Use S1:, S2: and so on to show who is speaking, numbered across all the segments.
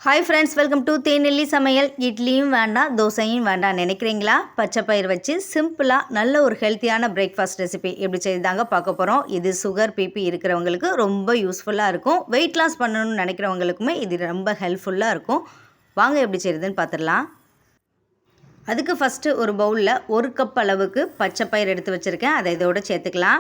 S1: Hi friends, welcome to தேநெல்லி சமையல். இட்லியும் வேண்டாம், தோசையும் வேண்டாம் நினைக்கிறீங்களா? பச்சை பயிர் வச்சு சிம்பிளாக நல்ல ஒரு ஹெல்த்தியான பிரேக்ஃபாஸ்ட் ரெசிபி எப்படி செய்தாங்க பார்க்க போகிறோம். இது சுகர் பிபி இருக்கிறவங்களுக்கு ரொம்ப யூஸ்ஃபுல்லாக இருக்கும். வெயிட் லாஸ் பண்ணணும்னு நினைக்கிறவங்களுக்குமே இது ரொம்ப ஹெல்ப்ஃபுல்லாக இருக்கும். வாங்க எப்படி செய்யுதுன்னு பார்த்துடலாம். அதுக்கு ஃபஸ்ட்டு ஒரு பவுலில் 1 கப் அளவுக்கு பச்சை பயிர் எடுத்து வச்சுருக்கேன். அதை இதோடு சேர்த்துக்கலாம்.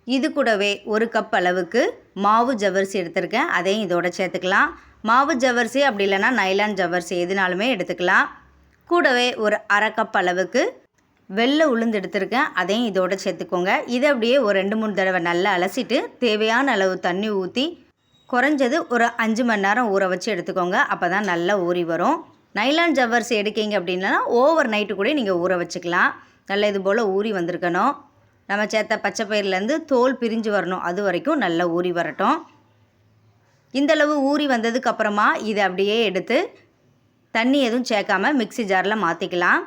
S1: இது கூடவே 1 கப் அளவுக்கு மாவு ஜவ்வரிசி எடுத்திருக்கேன். அதையும் இதோட சேர்த்துக்கலாம். மாவு ஜவ்வரிசி அப்படி இல்லைனா நைலான் ஜவ்வரிசி எதுனாலுமே எடுத்துக்கலாம். கூடவே ஒரு 1/2 கப் அளவுக்கு வெள்ளை உளுந்து எடுத்திருக்கேன். அதையும் இதோட சேர்த்துக்கோங்க. இதை அப்படியே ஒரு 2-3 தடவை நல்லா அலசிட்டு தேவையான அளவு தண்ணி ஊற்றி குறைஞ்சது ஒரு 5 மணி நேரம் ஊற வச்சு எடுத்துக்கோங்க. அப்போ தான் நல்லா ஊறி வரும். நைலான் ஜவ்வரிசி எடுக்கிங்க அப்படின்னா ஓவர் நைட்டு கூட நீங்கள் ஊற வச்சுக்கலாம். நல்லா இது போல் ஊறி வந்திருக்கணும். நம்ம சேர்த்த பச்சை பயிர்லேருந்து தோல் பிரிஞ்சு வரணும். அது வரைக்கும் நல்லா ஊறி வரட்டும். இந்தளவு ஊறி வந்ததுக்கப்புறமா இதை அப்படியே எடுத்து தண்ணி எதுவும் சேர்க்காமல் மிக்ஸி ஜாரில் மாற்றிக்கலாம்.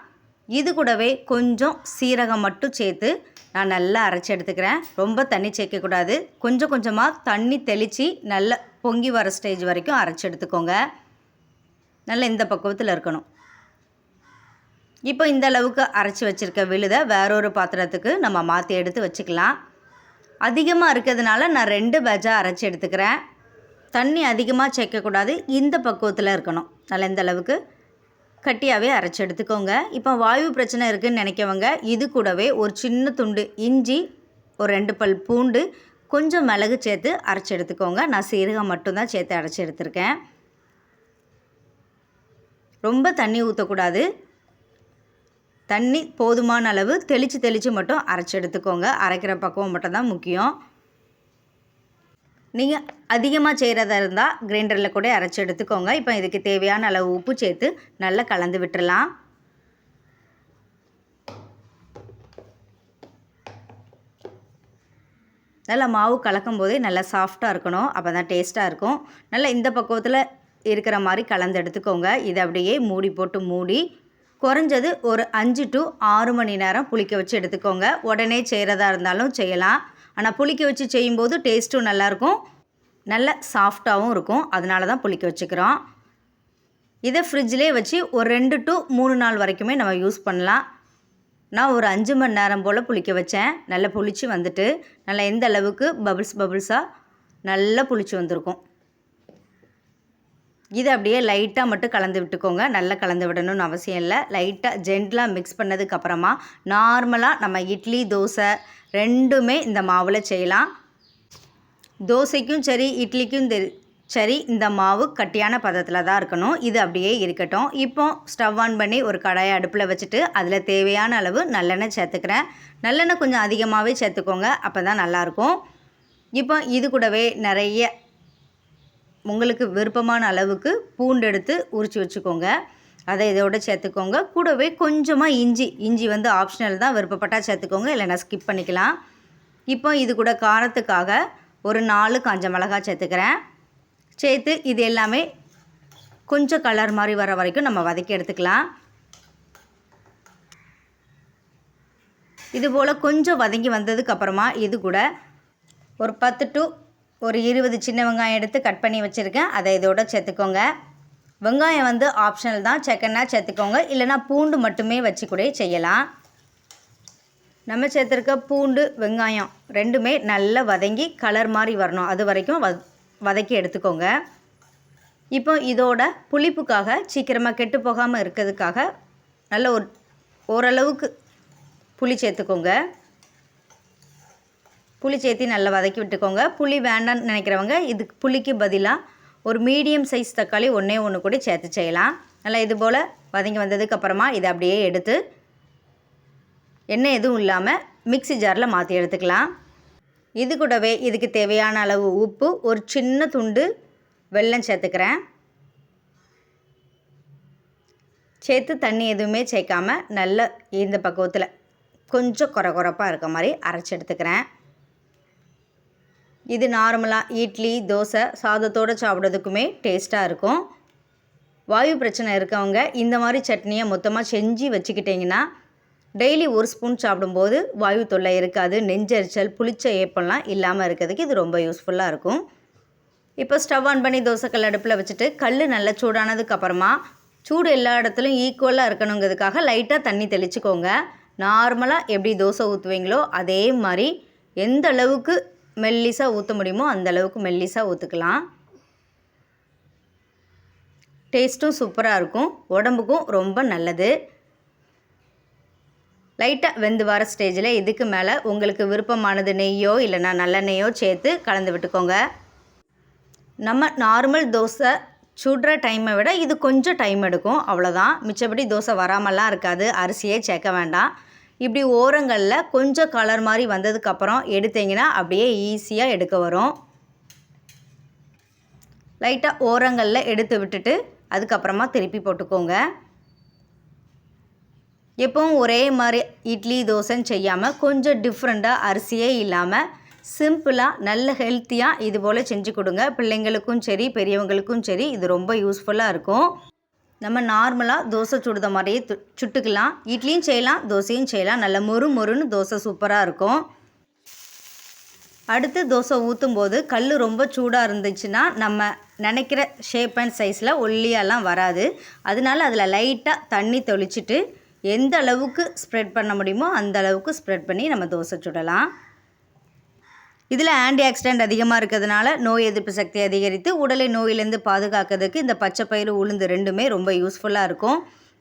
S1: இது கூடவே கொஞ்சம் சீரகம் மட்டும் சேர்த்து நான் நல்லா அரைச்சி எடுத்துக்கிறேன். ரொம்ப தண்ணி சேர்க்கக்கூடாது. கொஞ்சம் கொஞ்சமாக தண்ணி தெளித்து நல்லா பொங்கி வர ஸ்டேஜ் வரைக்கும் அரைச்சி எடுத்துக்கோங்க. நல்லா இந்த பக்குவத்தில் இருக்கணும். இப்போ இந்த அளவுக்கு அரைச்சி வச்சுருக்க விழுதை வேறொரு பாத்திரத்துக்கு நம்ம மாற்றி எடுத்து வச்சுக்கலாம். அதிகமாக இருக்கிறதுனால நான் 2 பேட்சாக அரைச்சி எடுத்துக்கிறேன். தண்ணி அதிகமாக சேர்க்கக்கூடாது. இந்த பக்குவத்தில் இருக்கணும். நல்லா இந்த அளவுக்கு கட்டியாகவே அரைச்சி எடுத்துக்கோங்க. இப்போ வாயு பிரச்சனை இருக்குதுன்னு நினைக்கவங்க இது கூடவே ஒரு சின்ன துண்டு இஞ்சி, ஒரு 2 பல் பூண்டு, கொஞ்சம் மிளகு சேர்த்து அரைச்சி எடுத்துக்கோங்க. நான் சீரகம் மட்டும்தான் சேர்த்து அரைச்சி எடுத்துருக்கேன். ரொம்ப தண்ணி ஊற்றக்கூடாது. தண்ணி போதுமான அளவு தெளித்து மட்டும் அரைச்சி எடுத்துக்கோங்க. அரைக்கிற பக்குவம் மட்டும் தான் முக்கியம். நீங்கள் அதிகமாக செய்கிறதா இருந்தால் கிரைண்டரில் கூட அரைச்சி எடுத்துக்கோங்க. இப்போ இதுக்கு தேவையான அளவு உப்பு சேர்த்து நல்லா கலந்து விட்டுறலாம். நல்லா மாவு கலக்கும் போதே நல்லா சாஃப்டாக இருக்கணும். அப்போ தான் டேஸ்ட்டாக இருக்கும். நல்லா இந்த பக்குவத்தில் இருக்கிற மாதிரி கலந்து எடுத்துக்கோங்க. இதை அப்படியே மூடி போட்டு மூடி குறைஞ்சது ஒரு 5 to 6 மணி நேரம் புளிக்க வச்சு எடுத்துக்கோங்க. உடனே செய்கிறதா இருந்தாலும் செய்யலாம். ஆனால் புளிக்க வச்சு செய்யும்போது டேஸ்ட்டும் நல்லாயிருக்கும், நல்ல சாஃப்டாகவும் இருக்கும். அதனால தான் புளிக்க வச்சுக்கிறோம். இதை ஃப்ரிட்ஜிலே வச்சு ஒரு 2 to 3 நாள் வரைக்குமே நம்ம யூஸ் பண்ணலாம். நான் ஒரு 5 மணி நேரம் போல் புளிக்க வச்சேன். நல்லா புளிச்சு வந்துட்டு நல்லா எந்த அளவுக்கு பபிள்ஸாக நல்லா புளிச்சு வந்திருக்கும். இதை அப்படியே லைட்டாக மட்டும் கலந்து விட்டுக்கோங்க. நல்லா கலந்து விடணும்னு அவசியம் இல்லை. லைட்டாக ஜென்டலாக மிக்ஸ் பண்ணதுக்கப்புறமா நார்மலாக நம்ம இட்லி தோசை ரெண்டுமே இந்த மாவில் செய்யலாம். தோசைக்கும் சரி இட்லிக்கும் சரி இந்த மாவு கட்டியான பதத்தில் தான் இருக்கணும். இது அப்படியே இருக்கட்டும். இப்போ ஸ்டவ் ஆன் பண்ணி ஒரு கடாயை அடுப்பில் வச்சுட்டு அதில் தேவையான அளவு நல்லெண்ணெய் சேர்த்துக்கிறேன். நல்லெண்ணெய் கொஞ்சம் அதிகமாகவே சேர்த்துக்கோங்க. அப்போ தான் நல்லாயிருக்கும். இப்போ இது கூடவே நிறைய உங்களுக்கு விருப்பமான அளவுக்கு பூண்டு எடுத்து உரித்து வச்சுக்கோங்க. அதை இதோட சேர்த்துக்கோங்க. கூடவே கொஞ்சமாக இஞ்சி வந்து ஆப்ஷனல் தான். விருப்பப்பட்டால் சேர்த்துக்கோங்க, இல்லைனா ஸ்கிப் பண்ணிக்கலாம். இப்போ இது கூட காரத்துக்காக ஒரு 4 காஞ்ச மிளகாய் சேர்த்துக்கிறேன். சேர்த்து இது எல்லாமே கொஞ்சம் கலர் மாதிரி வர வரைக்கும் நம்ம வதக்கி எடுத்துக்கலாம். இதுபோல் கொஞ்சம் வதங்கி வந்ததுக்கப்புறமா இது கூட ஒரு 10 to 20 சின்ன வெங்காயம் எடுத்து கட் பண்ணி வச்சுருக்கேன். அதை இதோட சேர்த்துக்கோங்க. வெங்காயம் வந்து ஆப்ஷனல் தான். சேர்க்கனா சேர்த்துக்கோங்க, இல்லைனா பூண்டு மட்டுமே வச்சு கூட செய்யலாம். நம்ம சேர்த்துருக்க பூண்டு வெங்காயம் ரெண்டுமே நல்லா வதங்கி கலர் மாதிரி வரணும். அது வரைக்கும் வதக்கி எடுத்துக்கோங்க. இப்போ இதோட புளிப்புக்காக சீக்கிரமாக கெட்டு போகாமல் இருக்கிறதுக்காக நல்ல ஓரளவுக்கு புளி சேர்த்துக்கோங்க. புளி சேர்த்து நல்லா வதக்கி விட்டுக்கோங்க. புளி வேண்டான்னு நினைக்கிறவங்க இதுக்கு புளிக்கு பதிலாக ஒரு மீடியம் சைஸ் தக்காளி ஒன்று கூட சேர்த்து செய்யலாம். நல்லா இது போல் வதங்கி வந்ததுக்கப்புறமா இதை அப்படியே எடுத்து எண்ணெய் எதுவும் இல்லாமல் மிக்ஸி ஜாரில் மாற்றி எடுத்துக்கலாம். இது கூடவே இதுக்கு தேவையான அளவு உப்பு, ஒரு சின்ன துண்டு வெல்லம் சேர்த்துக்கிறேன். சேர்த்து தண்ணி எதுவுமே சேர்க்காமல் நல்ல இந்த பக்குவத்தில் கொஞ்சம் குறப்பாக இருக்க மாதிரி அரைச்சி எடுத்துக்கிறேன். இது நார்மலாக இட்லி தோசை சாதத்தோடு சாப்பிட்றதுக்குமே டேஸ்ட்டாக இருக்கும். வாயு பிரச்சனை இருக்கவங்க இந்த மாதிரி சட்னியை மொத்தமாக செஞ்சு வச்சுக்கிட்டிங்கன்னா டெய்லி 1 ஸ்பூன் சாப்பிடும்போது வாயு தொல்லை இருக்காது. நெஞ்செரிச்சல் புளிச்ச ஏப்பம்லாம் இல்லாமல் இருக்கிறதுக்கு இது ரொம்ப யூஸ்ஃபுல்லாக இருக்கும். இப்போ ஸ்டவ் ஆன் பண்ணி தோசைக்கல் அடுப்பில் வச்சுட்டு கல் நல்லா சூடானதுக்கப்புறமா சூடு எல்லா இடத்துலையும் ஈக்குவலாக இருக்கணுங்கிறதுக்காக லைட்டாக தண்ணி தெளிச்சுக்கோங்க. நார்மலாக எப்படி தோசை ஊற்றுவீங்களோ அதே மாதிரி எந்த அளவுக்கு மெல்லிசாக ஊற்ற முடியுமோ அந்த அளவுக்கு மெல்லிசாக ஊற்றுக்கலாம். டேஸ்ட்டும் சூப்பராக இருக்கும், உடம்புக்கும் ரொம்ப நல்லது. லைட்டாக வெந்து வர ஸ்டேஜில் இதுக்கு மேலே உங்களுக்கு விருப்பமானது நெய்யோ இல்லைனா நல்லெண்ணெய்யோ சேர்த்து கலந்து விட்டுக்கோங்க. நம்ம நார்மல் தோசை சுடுற டைமை விட இது கொஞ்சம் டைம் எடுக்கும், அவ்வளோதான். மிச்சப்படி தோசை வராமலாம் இருக்காது. அரிசியே சேர்க்க வேண்டாம். இப்படி ஓரங்களில் கொஞ்சம் கலர் மாதிரி வந்ததுக்கப்புறம் எடுத்தீங்கன்னா அப்படியே ஈஸியாக எடுக்க வரும். லைட்டாக ஓரங்களில் எடுத்து விட்டுட்டு அதுக்கப்புறமா திருப்பி போட்டுக்கோங்க. எப்பவும் ஒரே மாதிரி இட்லி தோசைன்னு செய்யாமல் கொஞ்சம் டிஃப்ரெண்ட்டாக அரிசியே இல்லாமல் சிம்பிளாக நல்ல ஹெல்த்தியாக இது போல் செஞ்சு கொடுங்க. பிள்ளைங்களுக்கும் சரி பெரியவங்களுக்கும் சரி இது ரொம்ப யூஸ்ஃபுல்லாக இருக்கும். நம்ம நார்மலாக தோசை சுடுத மாதிரியே சுட்டுக்கலாம். இட்லியும் செய்யலாம், தோசையும் செய்யலாம். நல்ல மொறுன்னு தோசை சூப்பராக இருக்கும். அடுத்து தோசை ஊற்றும் போது கல் ரொம்ப சூடாக இருந்துச்சுன்னா நம்ம நினைக்கிற ஷேப் அண்ட் சைஸில் ஒல்லியாலாம் வராது. அதனால அதில் லைட்டாக தண்ணி தெளிச்சிட்டு எந்த அளவுக்கு ஸ்ப்ரெட் பண்ண முடியுமோ அந்த அளவுக்கு ஸ்ப்ரெட் பண்ணி நம்ம தோசை சுடலாம். இதில் ஆன்டி ஆக்சிடென்ட் அதிகமாக இருக்கிறதுனால நோய் எதிர்ப்பு சக்தி அதிகரித்து உடலை நோயிலேருந்து பாதுகாக்கிறதுக்கு இந்த பச்சைப்பயிறு உளுந்து ரெண்டுமே ரொம்ப யூஸ்ஃபுல்லாக இருக்கும்.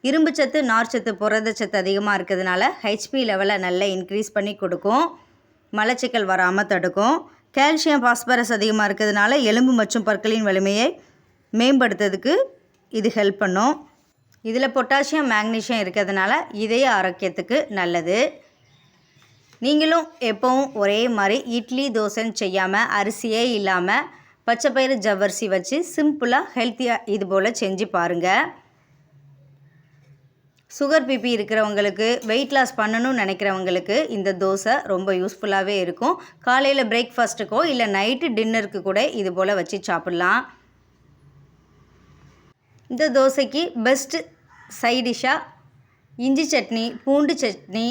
S1: இரும்பு சத்து, நார்ச்சத்து, புரதச்சத்து அதிகமாக இருக்கிறதுனால ஹெச்பி லெவலை நல்லா இன்க்ரீஸ் பண்ணி கொடுக்கும். மலச்சிக்கல் வராமல் தடுக்கும். கால்சியம், பாஸ்பரஸ் அதிகமாக இருக்கிறதுனால எலும்பு மற்றும் பற்களின் வலிமையை மேம்படுத்துறதுக்கு இது ஹெல்ப் பண்ணும். இதில் பொட்டாசியம், மேக்னீஷியம் இருக்கிறதுனால இதய ஆரோக்கியத்துக்கு நல்லது. நீங்களும் எப்போவும் ஒரே மாதிரி இட்லி தோசைன்னு செய்யாமல் அரிசியே இல்லாமல் பச்சைப்பயிறு ஜவ்வரிசி வச்சு சிம்பிளாக ஹெல்த்தியாக இது போல் செஞ்சு பாருங்கள். சுகர் பிபி இருக்கிறவங்களுக்கு, வெயிட் லாஸ் பண்ணணும்னு நினைக்கிறவங்களுக்கு இந்த தோசை ரொம்ப யூஸ்ஃபுல்லாகவே இருக்கும். காலையில் பிரேக்ஃபாஸ்ட்டுக்கோ இல்லை நைட்டு டின்னருக்கு கூட இது போல் வச்சு சாப்பிட்லாம். இந்த தோசைக்கு பெஸ்ட்டு சைடிஷ்ஷாக இஞ்சி சட்னி, பூண்டு சட்னி,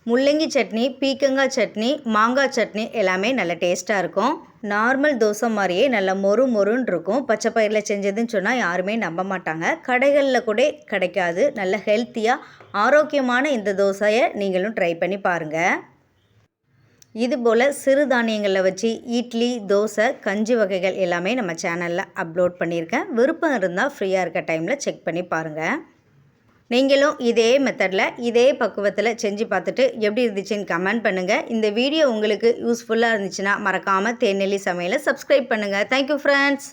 S1: முள்ளங்கி சட்னி, பீக்கங்காய் சட்னி, மாங்காய் சட்னி எல்லாமே நல்ல டேஸ்ட்டாக இருக்கும். நார்மல் தோசை மாதிரியே நல்ல மொறுன்னு இருக்கும். பச்சைப்பயிரில் செஞ்சதுன்னு சொன்னால் யாருமே நம்ப மாட்டாங்க. கடைகளில் கூட கிடைக்காது. நல்ல ஹெல்த்தியாக ஆரோக்கியமான இந்த தோசையை நீங்களும் ட்ரை பண்ணி பாருங்கள். இதுபோல் சிறுதானியங்களில் வச்சு இட்லி, தோசை, கஞ்சி வகைகள் எல்லாமே நம்ம சேனலில் அப்லோட் பண்ணியிருக்கேன். விருப்பம் இருந்தால் ஃப்ரீயாக இருக்க டைமில் செக் பண்ணி பாருங்கள். நீங்களும் இதே மெத்தடில் இதே பக்குவத்தில் செஞ்சு பார்த்துட்டு எப்படி இருந்துச்சுன்னு கமெண்ட் பண்ணுங்கள். இந்த வீடியோ உங்களுக்கு யூஸ்ஃபுல்லாக இருந்துச்சுன்னா மறக்காமல் தேநெல்லி சமையலை சப்ஸ்கிரைப் பண்ணுங்கள். Thank you friends.